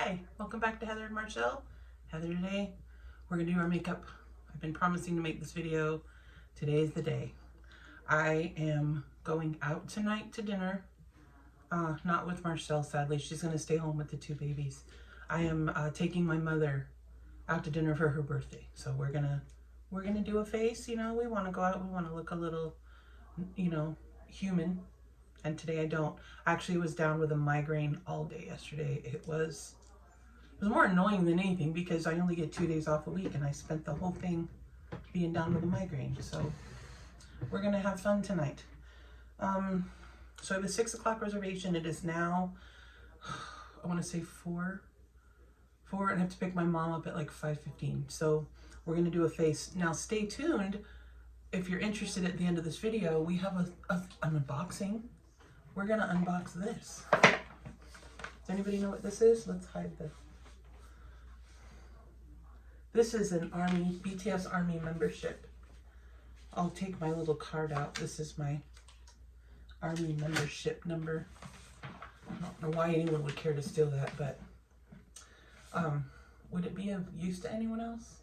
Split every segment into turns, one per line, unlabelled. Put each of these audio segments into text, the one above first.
Hi, welcome back to Heather and Marshall. Heather, today we're gonna do our makeup. I've been promising to make this video. Today is the day. I am going out tonight to dinner. Not with Marshall, sadly. She's gonna stay home with the two babies. I am taking my mother out to dinner for her birthday. So we're gonna do a face. You know, we want to go out. We want to look a little, you know, human. And today I don't. I actually was down with a migraine all day yesterday. It was more annoying than anything because I only get 2 days off a week and I spent the whole thing being down with a migraine. So we're gonna have fun tonight. So I have a 6 o'clock reservation. It is now, I want to say 4, and I have to pick my mom up at like 5:15. So we're gonna do a face. Now stay tuned. If you're interested at the end of this video, we have an unboxing. We're gonna unbox this. Does anybody know what this is? Let's hide the... This is an BTS Army membership. I'll take my little card out. This is my Army membership number. I don't know why anyone would care to steal that, but would it be of use to anyone else?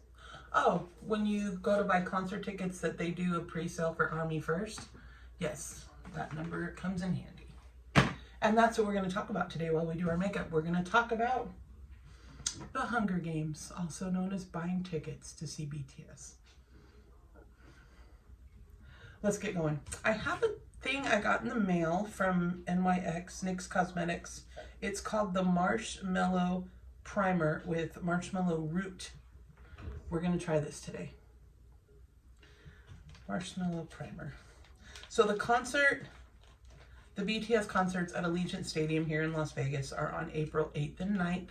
Oh, when you go to buy concert tickets that they do a pre-sale for Army first, yes, that number comes in handy. And that's what we're going to talk about today while we do our makeup. We're going to talk about the Hunger Games, also known as buying tickets to see BTS. Let's get going. I have a thing I got in the mail from NYX Cosmetics. It's called the Marshmallow Primer with marshmallow root. We're going to try this today. Marshmallow Primer. So the BTS concerts at Allegiant Stadium here in Las Vegas are on April 8th and 9th,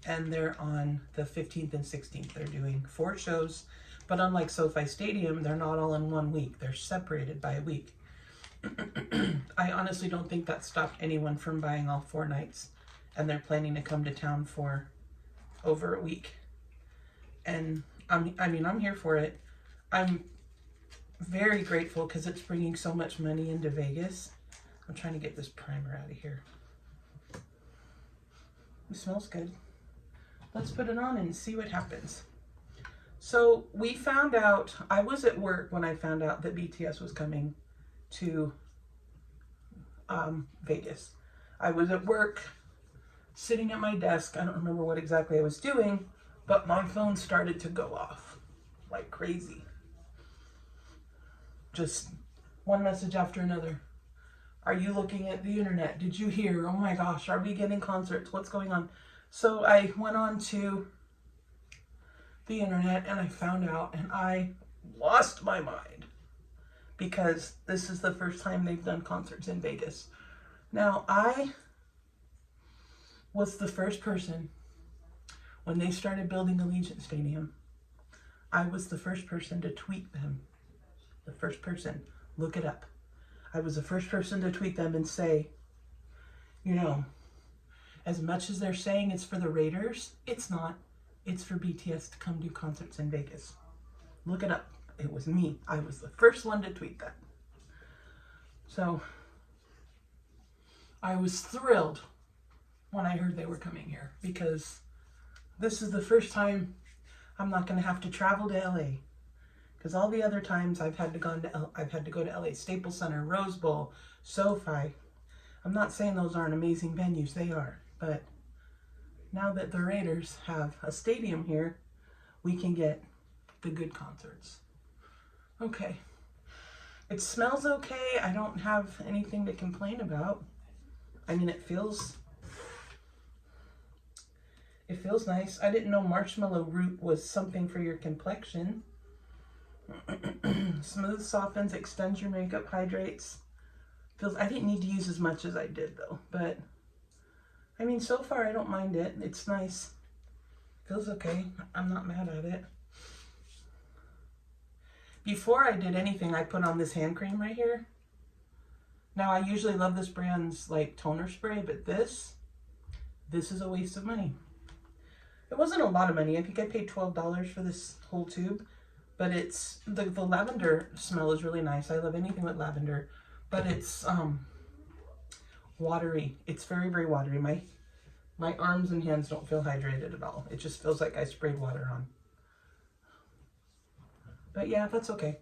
and they're on the 15th and 16th. They're doing 4 shows, but unlike SoFi Stadium, they're not all in 1 week. They're separated by a week. I honestly don't think that stopped anyone from buying all 4 nights, and they're planning to come to town for over a week. And I'm here for it. I'm very grateful because it's bringing so much money into Vegas. I'm trying to get this primer out of here. It smells good. Let's put it on and see what happens. So we found out, I was at work when I found out that BTS was coming to Vegas. I was at work sitting at my desk. I don't remember what exactly I was doing, but my phone started to go off like crazy. Just one message after another. Are you looking at the internet? Did you hear? Oh my gosh, are we getting concerts? What's going on? So I went on to the internet and I found out, and I lost my mind because this is the first time they've done concerts in Vegas. Now, I was the first person when they started building Allegiant Stadium. I was the first person to tweet them. The first person. Look it up. I was the first person to tweet them and say, you know, as much as they're saying it's for the Raiders, it's not. It's for BTS to come do concerts in Vegas. Look it up. It was me. I was the first one to tweet that. So I was thrilled when I heard they were coming here because this is the first time I'm not going to have to travel to LA. Because all the other times I've had to go to LA, Staples Center, Rose Bowl, SoFi. I'm not saying those aren't amazing venues, they are. But now that the Raiders have a stadium here, we can get the good concerts. Okay. It smells okay. I don't have anything to complain about. I mean, it feels nice. I didn't know marshmallow root was something for your complexion. Smooth, softens, extends your makeup, hydrates. I didn't need to use as much as I did though, but I mean, so far I don't mind it. It's nice. Feels okay. I'm not mad at it. Before I did anything, I put on this hand cream right here. Now, I usually love this brand's like toner spray, but this is a waste of money. It wasn't a lot of money. I think I paid $12 for this whole tube. But it's, the lavender smell is really nice. I love anything with lavender. But it's watery. It's very, very watery. My arms and hands don't feel hydrated at all. It just feels like I sprayed water on. But yeah, that's okay.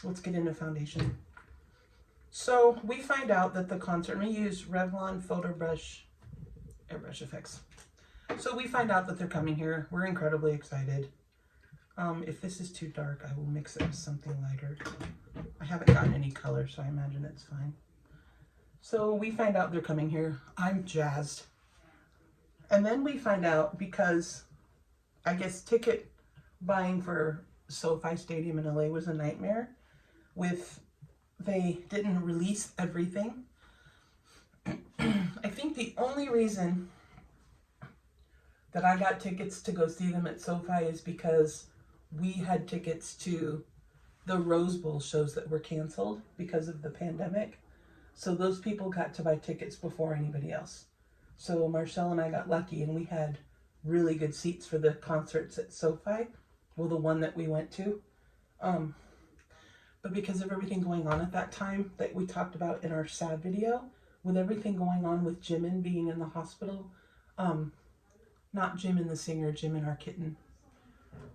Let's get into foundation. So we find out that the concert, I'm going to use Revlon Photo Brush Airbrush Effects. So we find out that they're coming here. We're incredibly excited. If this is too dark, I will mix it with something lighter. I haven't gotten any color, so I imagine it's fine. So we find out they're coming here. I'm jazzed. And then we find out, because I guess ticket buying for SoFi Stadium in LA was a nightmare. They didn't release everything. I think the only reason that I got tickets to go see them at SoFi is because we had tickets to the Rose Bowl shows that were canceled because of the pandemic. So those people got to buy tickets before anybody else. So Marshall and I got lucky, and we had really good seats for the concerts at SoFi. Well, the one that we went to. But because of everything going on at that time that we talked about in our sad video, with everything going on with Jimin being in the hospital, not Jimin the singer, Jimin our kitten.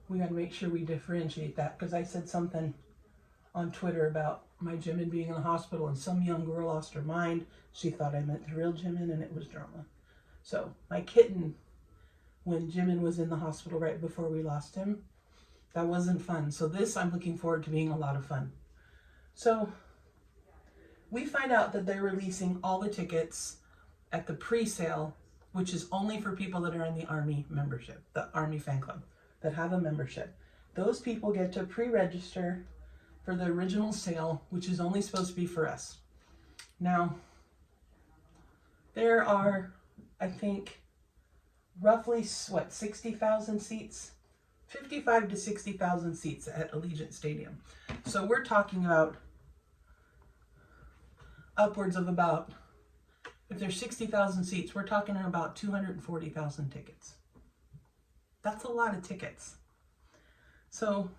We got to make sure we differentiate that, because I said something on Twitter about my Jimin being in the hospital, and some young girl lost her mind. She thought I meant the real Jimin, and it was drama. So my kitten, when Jimin was in the hospital right before we lost him, that wasn't fun. So this, I'm looking forward to being a lot of fun. So we find out that they're releasing all the tickets at the pre-sale, which is only for people that are in the Army membership, the Army fan club, that have a membership. Those people get to pre-register for the original sale, which is only supposed to be for us. Now, there are, I think, roughly, 60,000 seats? 55 to 60,000 seats at Allegiant Stadium. So we're talking about upwards of about, if there's 60,000 seats, we're talking about 240,000 tickets. That's a lot of tickets. So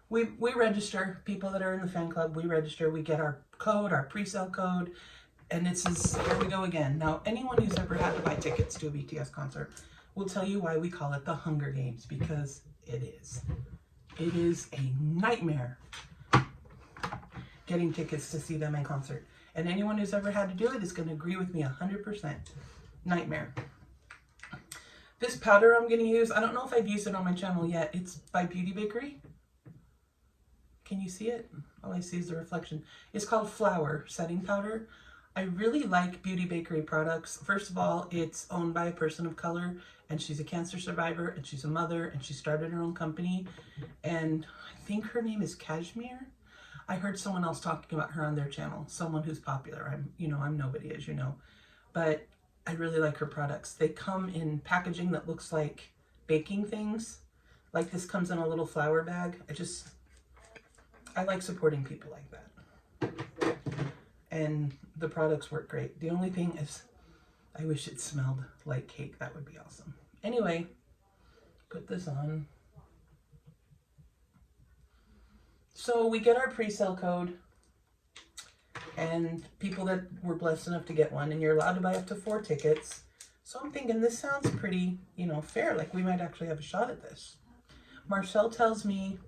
we register, people that are in the fan club, we register, we get our code, our pre-sale code, and here we go again. Now, anyone who's ever had to buy tickets to a BTS concert will tell you why we call it the Hunger Games, because it is. It is a nightmare getting tickets to see them in concert. And anyone who's ever had to do it is going to agree with me 100%. Nightmare. This powder I'm going to use, I don't know if I've used it on my channel yet. It's by Beauty Bakery. Can you see it? All I see is the reflection. It's called Flower Setting Powder. I really like Beauty Bakery products. First of all, it's owned by a person of color, and she's a cancer survivor, and she's a mother, and she started her own company. And I think her name is Cashmere. I heard someone else talking about her on their channel, someone who's popular. I'm nobody, as you know, but I really like her products. They come in packaging that looks like baking things. Like this comes in a little flour bag. I like supporting people like that. And the products work great. The only thing is, I wish it smelled like cake. That would be awesome. Anyway, put this on. So we get our pre-sale code, and people that were blessed enough to get one, and you're allowed to buy up to 4 tickets. So I'm thinking this sounds pretty, fair. Like we might actually have a shot at this. Marcel tells me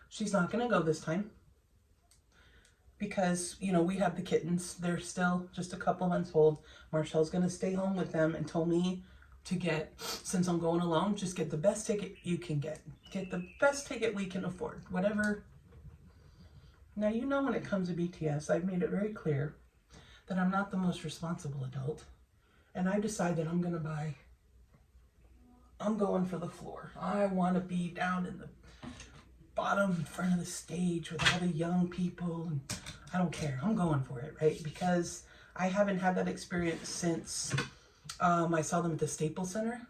she's not going to go this time because, we have the kittens. They're still just a couple months old. Marcel's going to stay home with them and told me to get, since I'm going alone, just get the best ticket you can get. Get the best ticket we can afford. Whatever. Now, when it comes to BTS, I've made it very clear that I'm not the most responsible adult. And I decided I'm going for the floor. I want to be down in the bottom in front of the stage with all the young people. And I don't care. I'm going for it, right? Because I haven't had that experience since I saw them at the Staples Center.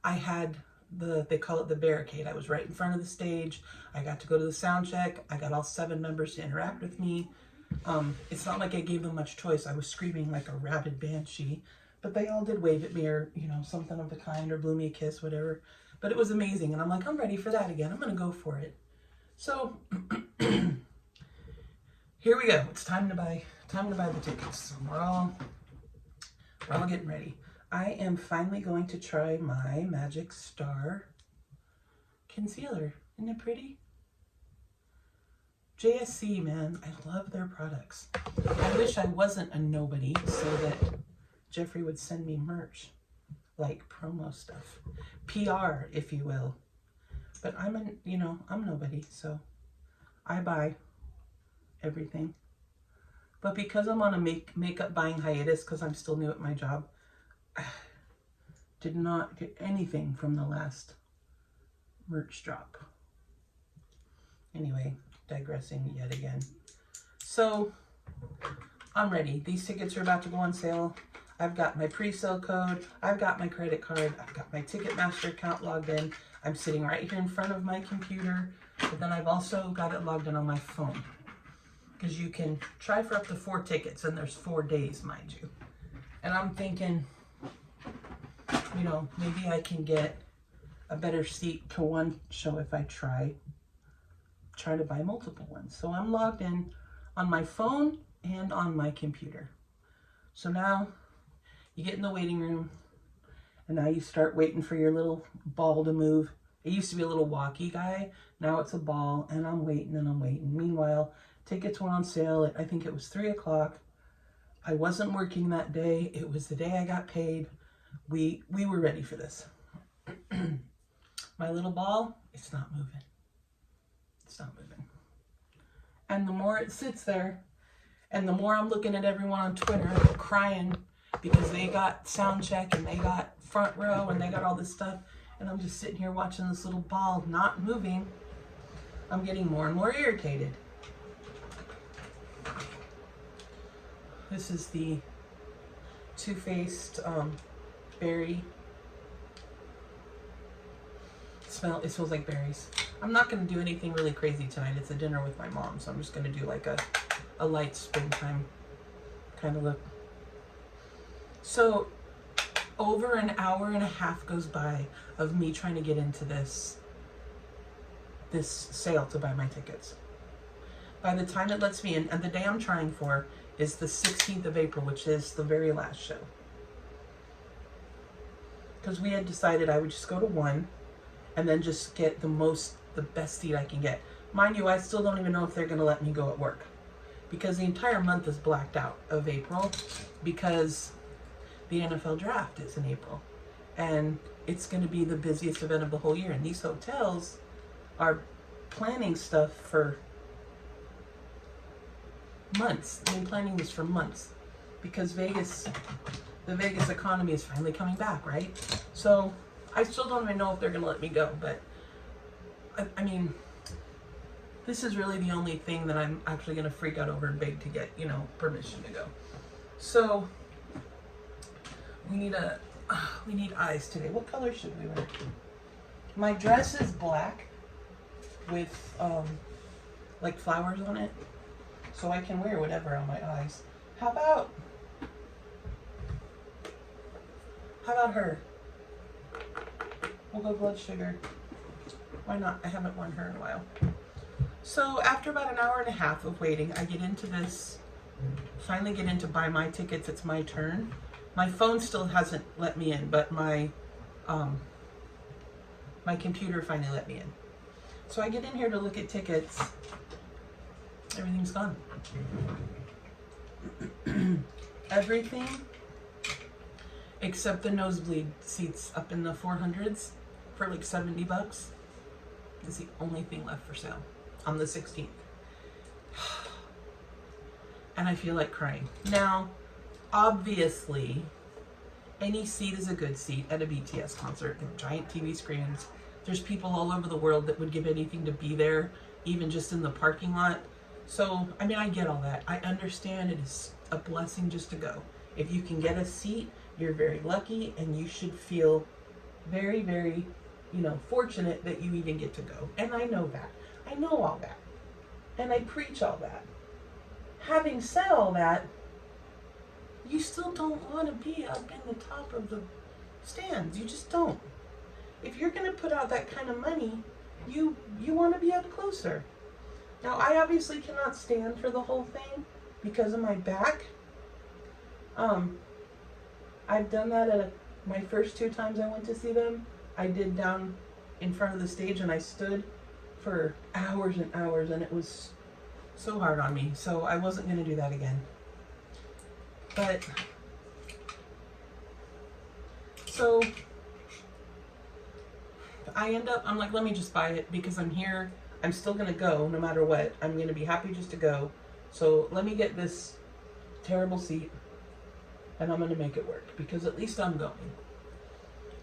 I had they call it the barricade. I was right in front of the stage. I got to go to the sound check. I got all 7 members to interact with me. It's not like I gave them much choice. I was screaming like a rabid banshee, but they all did wave at me or, something of the kind, or blew me a kiss, whatever. But it was amazing. And I'm like, I'm ready for that again. I'm going to go for it. So here we go. It's time to buy the tickets. We're all getting ready. I am finally going to try my Magic Star concealer. Isn't it pretty? JSC, man, I love their products. I wish I wasn't a nobody so that Jeffrey would send me merch, like promo stuff, PR, if you will. But I'm nobody, so I buy everything. But because I'm on a makeup buying hiatus, because I'm still new at my job, I did not get anything from the last merch drop. Anyway, digressing yet again. So I'm ready. These tickets are about to go on sale. I've got my pre-sale code. I've got my credit card. I've got my Ticketmaster account logged in. I'm sitting right here in front of my computer, but then I've also got it logged in on my phone, because you can try for up to 4 tickets, and there's 4 days, mind you. And I'm thinking, you know, maybe I can get a better seat to one show if I try to buy multiple ones. So I'm logged in on my phone and on my computer. So now you get in the waiting room, and now you start waiting for your little ball to move. It used to be a little walkie guy. Now it's a ball, and I'm waiting and I'm waiting. Meanwhile, tickets went on sale at, I think it was 3 o'clock. I wasn't working that day. It was the day I got paid. We were ready for this. My little ball, it's not moving. It's not moving. And the more it sits there, and the more I'm looking at everyone on Twitter crying because they got sound check and they got front row and they got all this stuff, and I'm just sitting here watching this little ball not moving, I'm getting more and more irritated. This is the Too Faced berry. It smells like berries. I'm not going to do anything really crazy tonight. It's a dinner with my mom, so I'm just going to do like a light springtime kind of look. So over an hour and a half goes by of me trying to get into this sale to buy my tickets. By the time it lets me in, and the day I'm trying for is the 16th of April, which is the very last show. Because we had decided I would just go to one and then just get the best seat I can get. Mind you, I still don't even know if they're going to let me go at work, because the entire month is blacked out of April, because the NFL draft is in April, and it's going to be the busiest event of the whole year. And these hotels are planning stuff for months. They've been planning this for months, because the Vegas economy is finally coming back, right? So I still don't even know if they're going to let me go, but I mean, this is really the only thing that I'm actually going to freak out over and beg to get, you know, permission to go. So we need eyes today. What color should we wear? My dress is black with like flowers on it, so I can wear whatever on my eyes. How about her? We'll go blood sugar. Why not? I haven't worn her in a while. So after about an hour and a half of waiting, I get into this, finally get in to buy my tickets. It's my turn. My phone still hasn't let me in, but my computer finally let me in. So I get in here to look at tickets. Everything's gone. Everything except the nosebleed seats up in the 400s for like $70 is the only thing left for sale on the 16th. And I feel like crying. Now, obviously, any seat is a good seat at a BTS concert. There are giant TV screens. There's people all over the world that would give anything to be there, even just in the parking lot. So, I mean, I get all that. I understand it is a blessing just to go. If you can get a seat, you're very lucky, and you should feel very, very, you know, fortunate that you even get to go. And I know that. I know all that. And I preach all that. Having said all that, you still don't want to be up in the top of the stands. You just don't. If you're going to put out that kind of money, you want to be up closer. Now, I obviously cannot stand for the whole thing because of my back. I've done that at my first 2 times I went to see them. I did down in front of the stage and I stood for hours and hours and it was so hard on me. So I wasn't going to do that again. But, so I end up, I'm like, let me just buy it because I'm here. I'm still going to go no matter what. I'm going to be happy just to go. So let me get this terrible seat and I'm going to make it work because at least I'm going.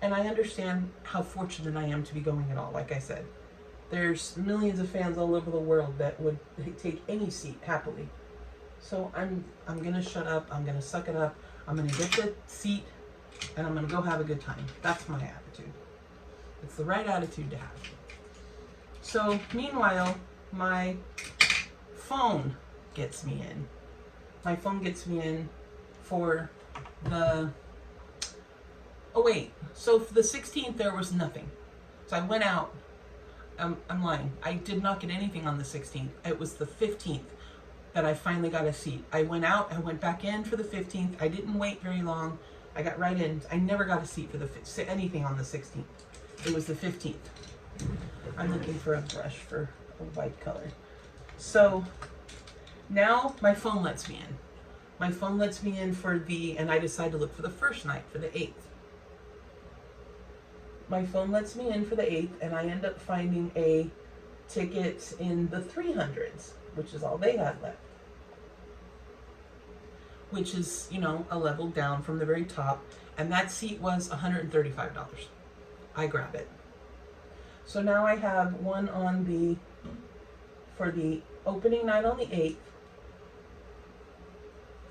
And I understand how fortunate I am to be going at all. Like I said, there's millions of fans all over the world that would take any seat happily. So I'm going to shut up. I'm going to suck it up. I'm going to get the seat and I'm going to go have a good time. That's my attitude. It's the right attitude to have. So meanwhile, my phone gets me in. My phone gets me in for the, oh wait, so for the 16th there was nothing. So I went out, I'm lying, I did not get anything on the 16th. It was the 15th that I finally got a seat. I went out, I went back in for the 15th. I didn't wait very long. I got right in. I never got a seat for anything on the 16th. It was the 15th. I'm looking for a brush for a white color. So now my phone lets me in. My phone lets me in for and I decide to look for the first night, for the 8th. My phone lets me in for the 8th, and I end up finding a ticket in the 300s, which is all they had left. Which is, you know, a level down from the very top, and that seat was $135. I grab it. So now I have one on for the opening night on the 8th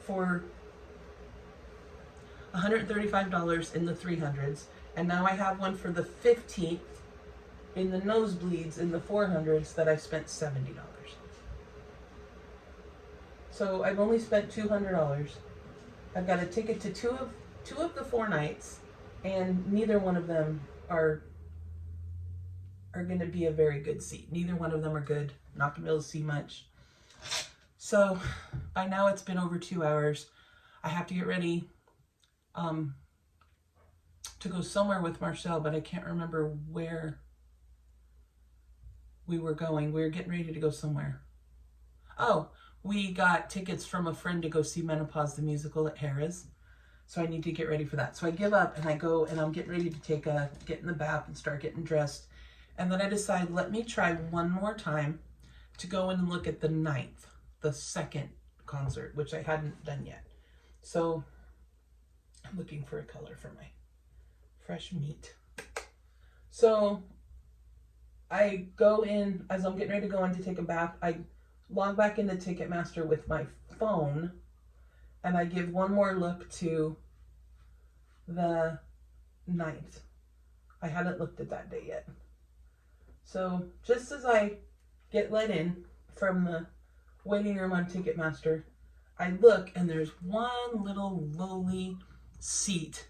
for $135 in the 300s. And now I have one for the 15th in the nosebleeds in the 400s that I spent $70. So I've only spent $200. I've got a ticket to two of the 4 nights, and neither one of them are going to be a very good seat. Neither one of them are good. Not going to be able to see much. So by now it's been over 2 hours. I have to get ready to go somewhere with Marcel, but I can't remember where we were going. We were getting ready to go somewhere. Oh, we got tickets from a friend to go see Menopause the Musical at Harrah's. So I need to get ready for that. So I give up and I go and I'm getting ready to get in the bath and start getting dressed. And then I decide, let me try one more time to go in and look at the 9th, the 2nd concert, which I hadn't done yet. So I'm looking for a color for my fresh meat. So I go in, as I'm getting ready to go in to take a bath, I log back into Ticketmaster with my phone and I give one more look to the 9th. I hadn't looked at that day yet. So just as I get let in from the waiting room on Ticketmaster, I look and there's one little lowly seat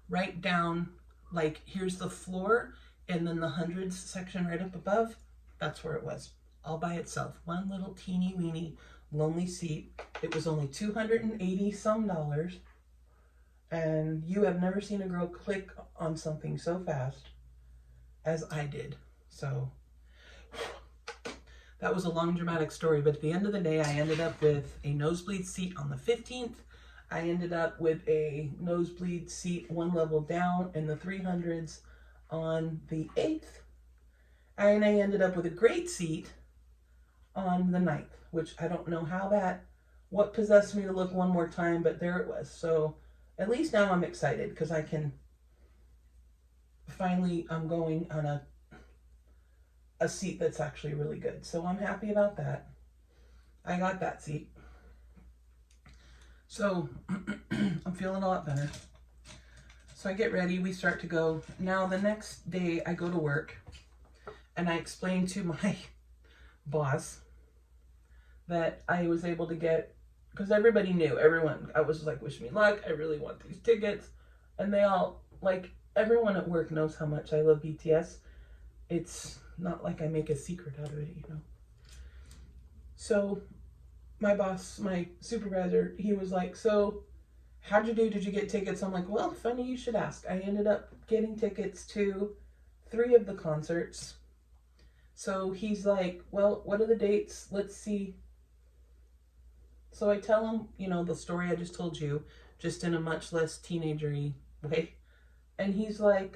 right down, like here's the floor and then the hundreds section right up above. That's where it was, all by itself. One little teeny weeny lonely seat. It was only $280 some. And you have never seen a girl click on something so fast as I did. So that was a long dramatic story, but at the end of the day, I ended up with a nosebleed seat on the 15th. I ended up with a nosebleed seat one level down in the 300s on the 8th. And I ended up with a great seat on the 9th, which I don't know what possessed me to look one more time, but there it was. So at least now I'm excited because I can finally, I'm going on a seat that's actually really good. So I'm happy about that. I got that seat. So I'm feeling a lot better. So I get ready, we start to go. Now the next day I go to work and I explain to my boss that I was able to get, because everybody knew, I was like, wish me luck, I really want these tickets. And they all, like, everyone at work knows how much I love BTS. It's not like I make a secret out of it, you know. So my boss, my supervisor, he was like, so how'd you do? Did you get tickets? I'm like, well, funny you should ask. I ended up getting tickets to 3 of the concerts. So he's like, well, what are the dates? Let's see. So I tell him, you know, the story I just told you, just in a much less teenagery way. And he's like,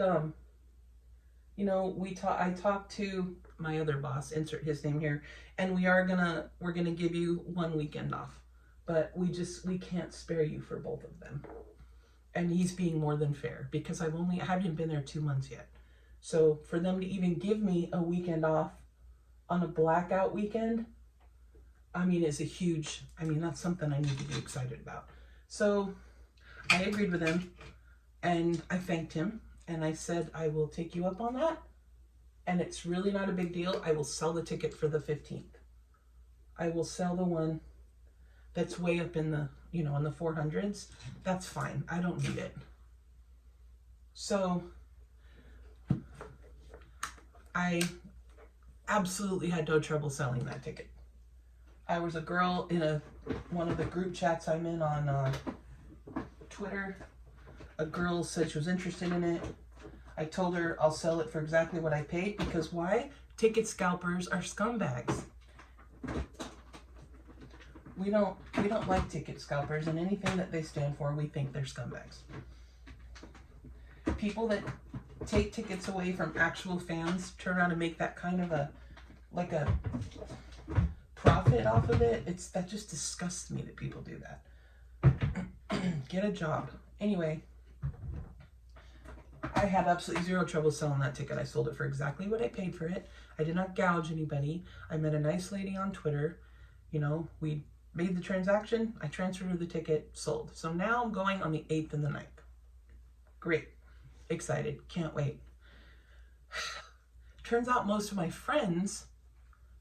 you know, I talked to my other boss, insert his name here, and we're gonna give you 1 weekend off. But we can't spare you for both of them. And he's being more than fair because I haven't been there 2 months yet. So for them to even give me a weekend off on a blackout weekend, I mean, it's a huge, I mean, that's something I need to be excited about. So I agreed with him and I thanked him and I said, I will take you up on that. And it's really not a big deal. I will sell the ticket for the 15th. I will sell the one that's way up in the, you know, in the 400s. That's fine. I don't need it. So I absolutely had no trouble selling that ticket. I was a girl in one of the group chats I'm in on Twitter. A girl said she was interested in it. I told her I'll sell it for exactly what I paid because why? Ticket scalpers are scumbags. We don't like ticket scalpers, and anything that they stand for, we think they're scumbags. People that take tickets away from actual fans, turn around and make that kind of a profit off of it. That just disgusts me that people do that. Get a job. Anyway, I had absolutely zero trouble selling that ticket. I sold it for exactly what I paid for it. I did not gouge anybody. I met a nice lady on Twitter. You know, we made the transaction. I transferred her the ticket, sold. So now I'm going on the 8th and the 9th. Great. Excited. Can't wait. Turns out most of my friends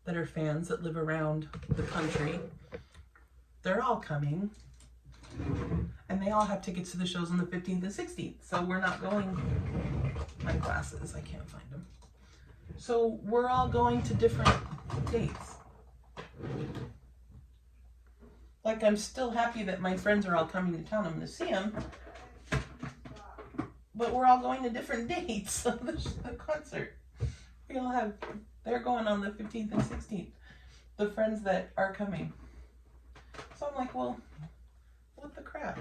that are fans that live around the country, they're all coming. And they all have tickets to the shows on the 15th and 16th. So we're not going, my glasses, I can't find them. So we're all going to different dates. Like, I'm still happy that my friends are all coming to town. I'm going to see them. But we're all going to different dates of the concert. We all have, they're going on the 15th and 16th. The friends that are coming. So I'm like, well, what the crap?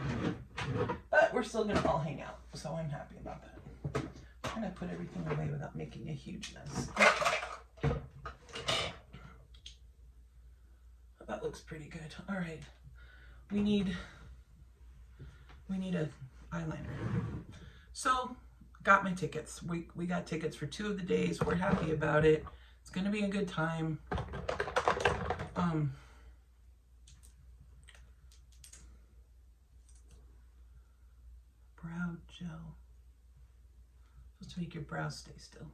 But we're still going to all hang out. So I'm happy about that. I'm trying to put everything away without making a huge mess. Okay. That looks pretty good. All right. We need a eyeliner. So, got my tickets. We got tickets for 2 of the days. We're happy about it. It's going to be a good time. Brow gel. Supposed to make your brows stay still.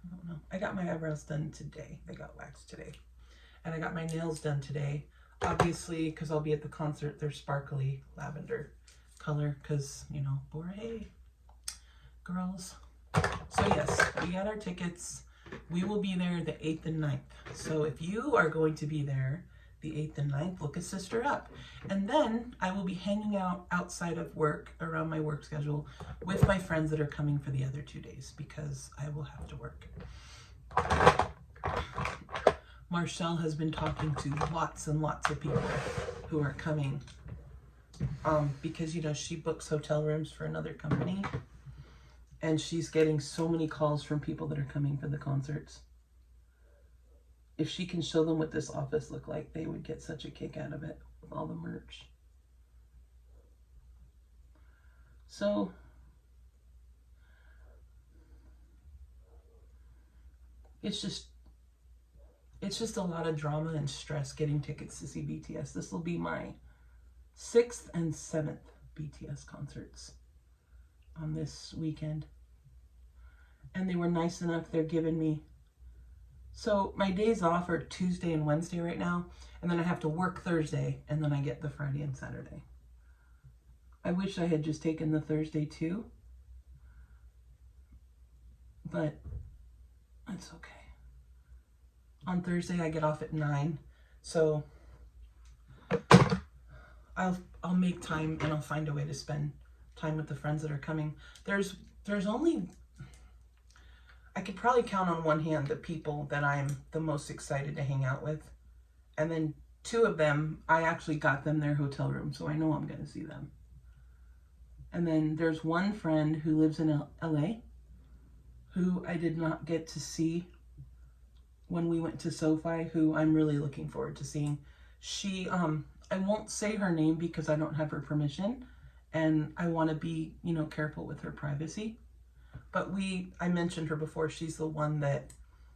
I don't know. I got my eyebrows done today. They got waxed today. And I got my nails done today. Obviously, because I'll be at the concert, they're sparkly lavender color because, you know, bourrée girls. So yes, we got our tickets. We will be there the 8th and 9th. So if you are going to be there the 8th and 9th, look a sister up. And then I will be hanging out outside of work, around my work schedule, with my friends that are coming for the other 2 days because I will have to work. Marshall has been talking to lots and lots of people who are coming because, you know, she books hotel rooms for another company and she's getting so many calls from people that are coming for the concerts. If she can show them what this office looked like, they would get such a kick out of it with all the merch. So, it's just a lot of drama and stress getting tickets to see BTS. This will be my 6th and 7th BTS concerts on this weekend. And they were nice enough, they're giving me, so my days off are Tuesday and Wednesday right now, and then I have to work Thursday, and then I get the Friday and Saturday. I wish I had just taken the Thursday too, but it's okay. On Thursday I get off at 9, so I'll make time and I'll find a way to spend time with the friends that are coming. There's only, I could probably count on one hand the people that I'm the most excited to hang out with. And then 2 of them, I actually got them their hotel room, so I know I'm going to see them. And then there's one friend who lives in LA who I did not get to see when we went to SoFi, who I'm really looking forward to seeing. She, I won't say her name because I don't have her permission, and I want to be, you know, careful with her privacy. But I mentioned her before. She's the one that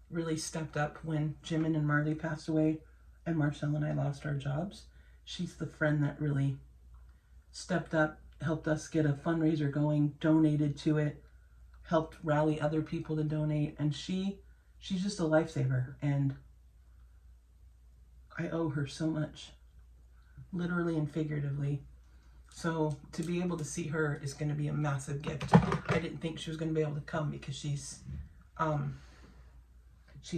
really stepped up when Jimin and Marley passed away and Marcel and I lost our jobs. She's the friend that really stepped up, helped us get a fundraiser going, donated to it, helped rally other people to donate, and she's just a lifesaver, and I owe her so much, literally and figuratively. So to be able to see her is going to be a massive gift. I didn't think she was going to be able to come because she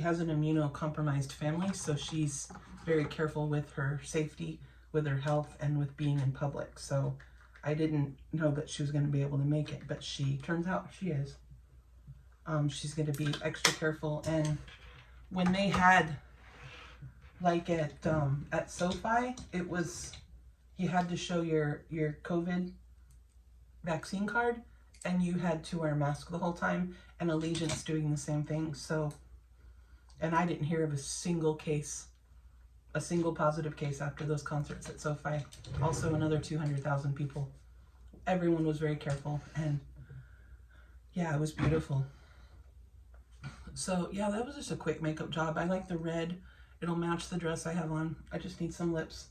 has an immunocompromised family, so she's very careful with her safety, with her health, and with being in public. So I didn't know that she was going to be able to make it, but turns out she is. She's going to be extra careful. And when they had, like at SoFi, it was, you had to show your COVID vaccine card, and you had to wear a mask the whole time, and Allegiant's doing the same thing. So, and I didn't hear of a single positive case after those concerts at SoFi. Also another 200,000 people. Everyone was very careful, and yeah, it was beautiful. So yeah, that was just a quick makeup job. I like the red. It'll match the dress I have on. I just need some lips.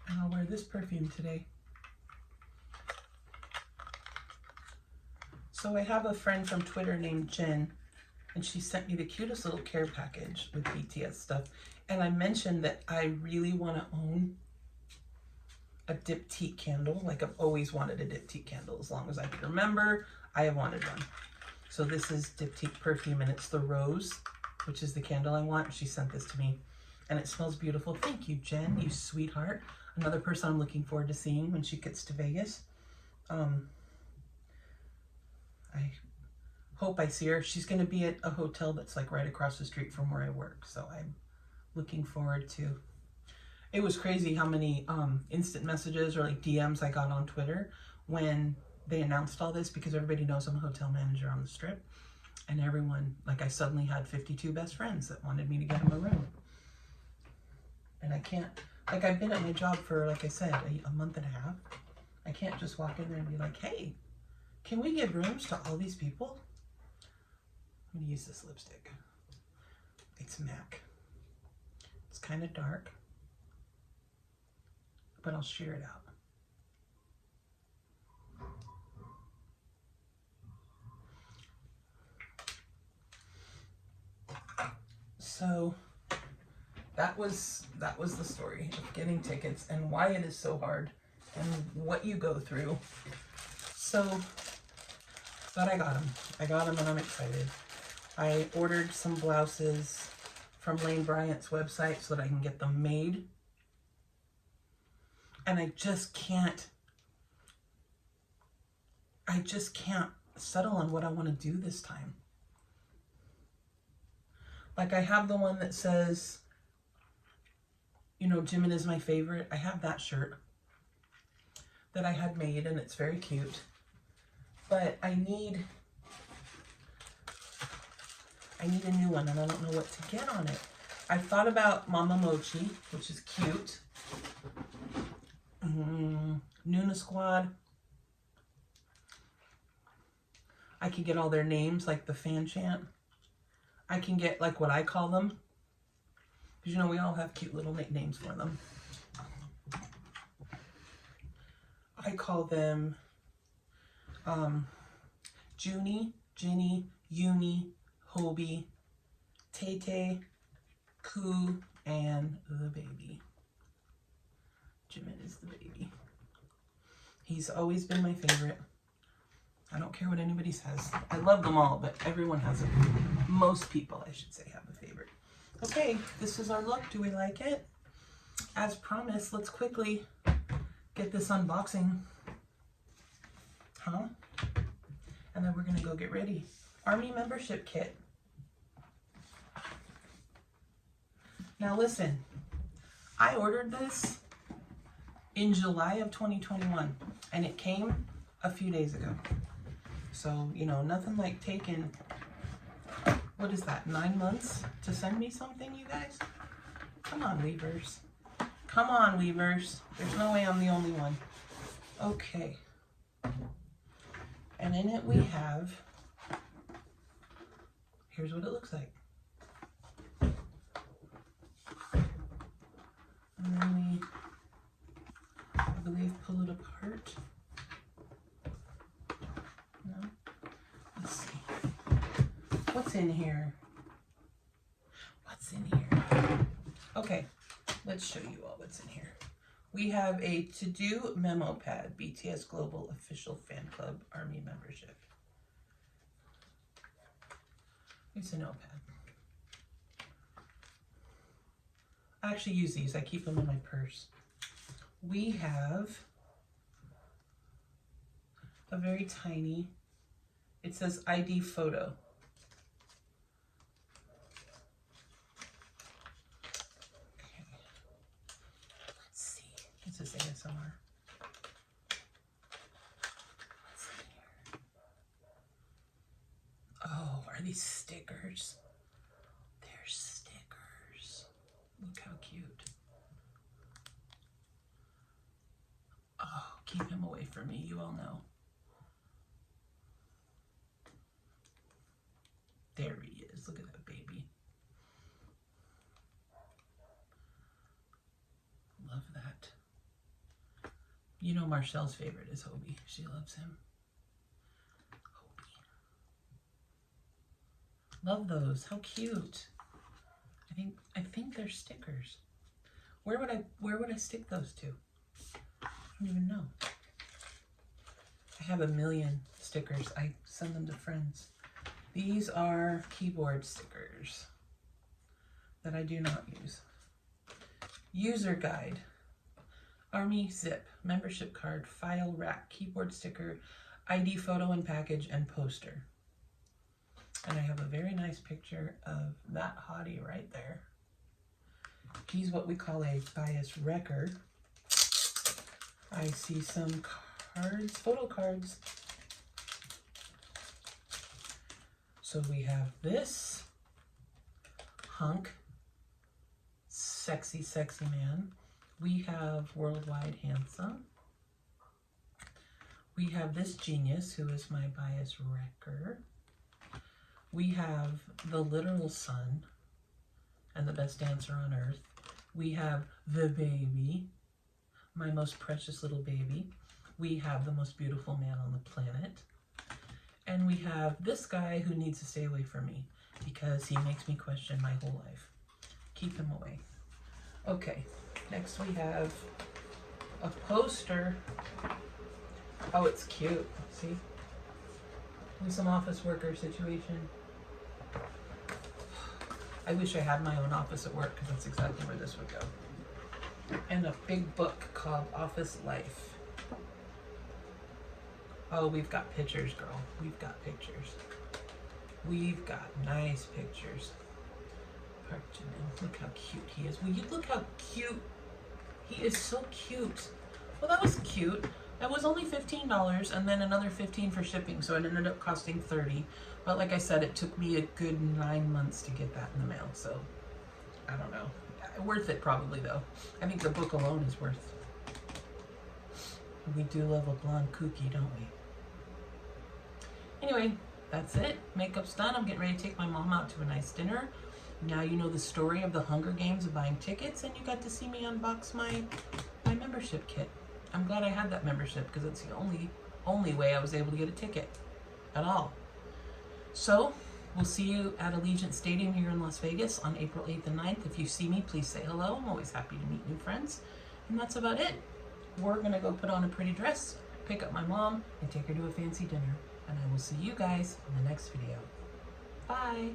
And I'll wear this perfume today. So I have a friend from Twitter named Jen, and she sent me the cutest little care package with BTS stuff. And I mentioned that I really want to own a diptyque candle. Like, I've always wanted a diptyque candle. As long as I can remember, I have wanted one. So this is diptyque perfume, and it's the rose, which is the candle I want. She sent this to me, and it smells beautiful. Thank you, Jen, you sweetheart. Another person I'm looking forward to seeing when she gets to Vegas. I hope I see her. She's going to be at a hotel that's like right across the street from where I work, so I'm looking forward to. It was crazy how many instant messages or like DMs I got on Twitter when they announced all this, because everybody knows I'm a hotel manager on the Strip, and everyone, like, I suddenly had 52 best friends that wanted me to get them a room. And I can't, like, I've been at my job for, like I said, a month and a half. I can't just walk in there and be like, hey, can we give rooms to all these people? I'm gonna use this lipstick. It's MAC. It's kind of dark, but I'll sheer it out. So that was the story of getting tickets and why it is so hard and what you go through. So, but I got them. I got them and I'm excited. I ordered some blouses from Lane Bryant's website so that I can get them made. And I just can't settle on what I want to do this time. Like, I have the one that says, you know, Jimin is my favorite. I have that shirt that I had made, and it's very cute. But I need a new one, and I don't know what to get on it. I thought about Mama Mochi, which is cute. Nuna Squad. I could get all their names, like the fan chant. I can get, like, what I call them, because, you know, we all have cute little nicknames for them. I call them Junie, Ginny, Uni, Hobie, Tay-Tay, Koo, and the baby. Jimin is the baby. He's always been my favorite. I don't care what anybody says. I love them all, but everyone has a, most people, I should say, have a favorite. Okay, this is our look. Do we like it? As promised, let's quickly get this unboxing. Huh? And then we're gonna go get ready. Army membership kit. Now listen, I ordered this in July of 2021 and it came a few days ago. So, you know, nothing like taking, what is that, 9 months to send me something, you guys? Come on, Weavers. Come on, Weavers. There's no way I'm the only one. Okay. And in it we have, here's what it looks like. And then we, I believe, pull it apart. No? Let's see. What's in here? What's in here? Okay, let's show you all what's in here. We have a to-do memo pad, BTS Global Official Fan Club Army membership. It's a notepad. I actually use these. I keep them in my purse. We have a very tiny, it says ID photo. Okay. Let's see. This is ASMR. What's in here? Oh, are these stickers? They're stickers. Look how cute. Oh, keep him away from me, you all know. There he is. Look at that baby. Love that. You know Marcelle's favorite is Hobie. She loves him. Hobie. Love those. How cute. I think they're stickers. Where would I stick those to? I don't even know. I have a million stickers. I send them to friends. These are keyboard stickers that I do not use. User guide, Army zip, membership card, file rack, keyboard sticker, ID photo and package, and poster. And I have a very nice picture of that hottie right there. He's what we call a bias wrecker. I see some cards, photo cards. So we have this hunk, sexy, sexy man. We have Worldwide Handsome. We have this genius who is my bias wrecker. We have the literal son and the best dancer on earth. We have the baby, my most precious little baby. We have the most beautiful man on the planet. And we have this guy who needs to stay away from me because he makes me question my whole life. Keep him away. Okay, next we have a poster. Oh, it's cute. See? Some office worker situation. I wish I had my own office at work because that's exactly where this would go. And a big book called Office Life. Oh, we've got pictures, girl. We've got pictures. We've got nice pictures. Park Jimin. Look how cute he is. Will you look how cute? He is so cute. Well, that was cute. That was only $15 and then another $15 for shipping, so it ended up costing $30. But like I said, it took me a good 9 months to get that in the mail, so I don't know. Worth it probably though. I think the book alone is worth. We do love a blonde kooky, don't we? Anyway, that's it. Makeup's done. I'm getting ready to take my mom out to a nice dinner. Now you know the story of the Hunger Games of buying tickets, and you got to see me unbox my membership kit. I'm glad I had that membership because it's the only way I was able to get a ticket at all. So we'll see you at Allegiant Stadium here in Las Vegas on April 8th and 9th. If you see me, please say hello. I'm always happy to meet new friends. And that's about it. We're gonna go put on a pretty dress, pick up my mom, and take her to a fancy dinner. And I will see you guys in the next video. Bye.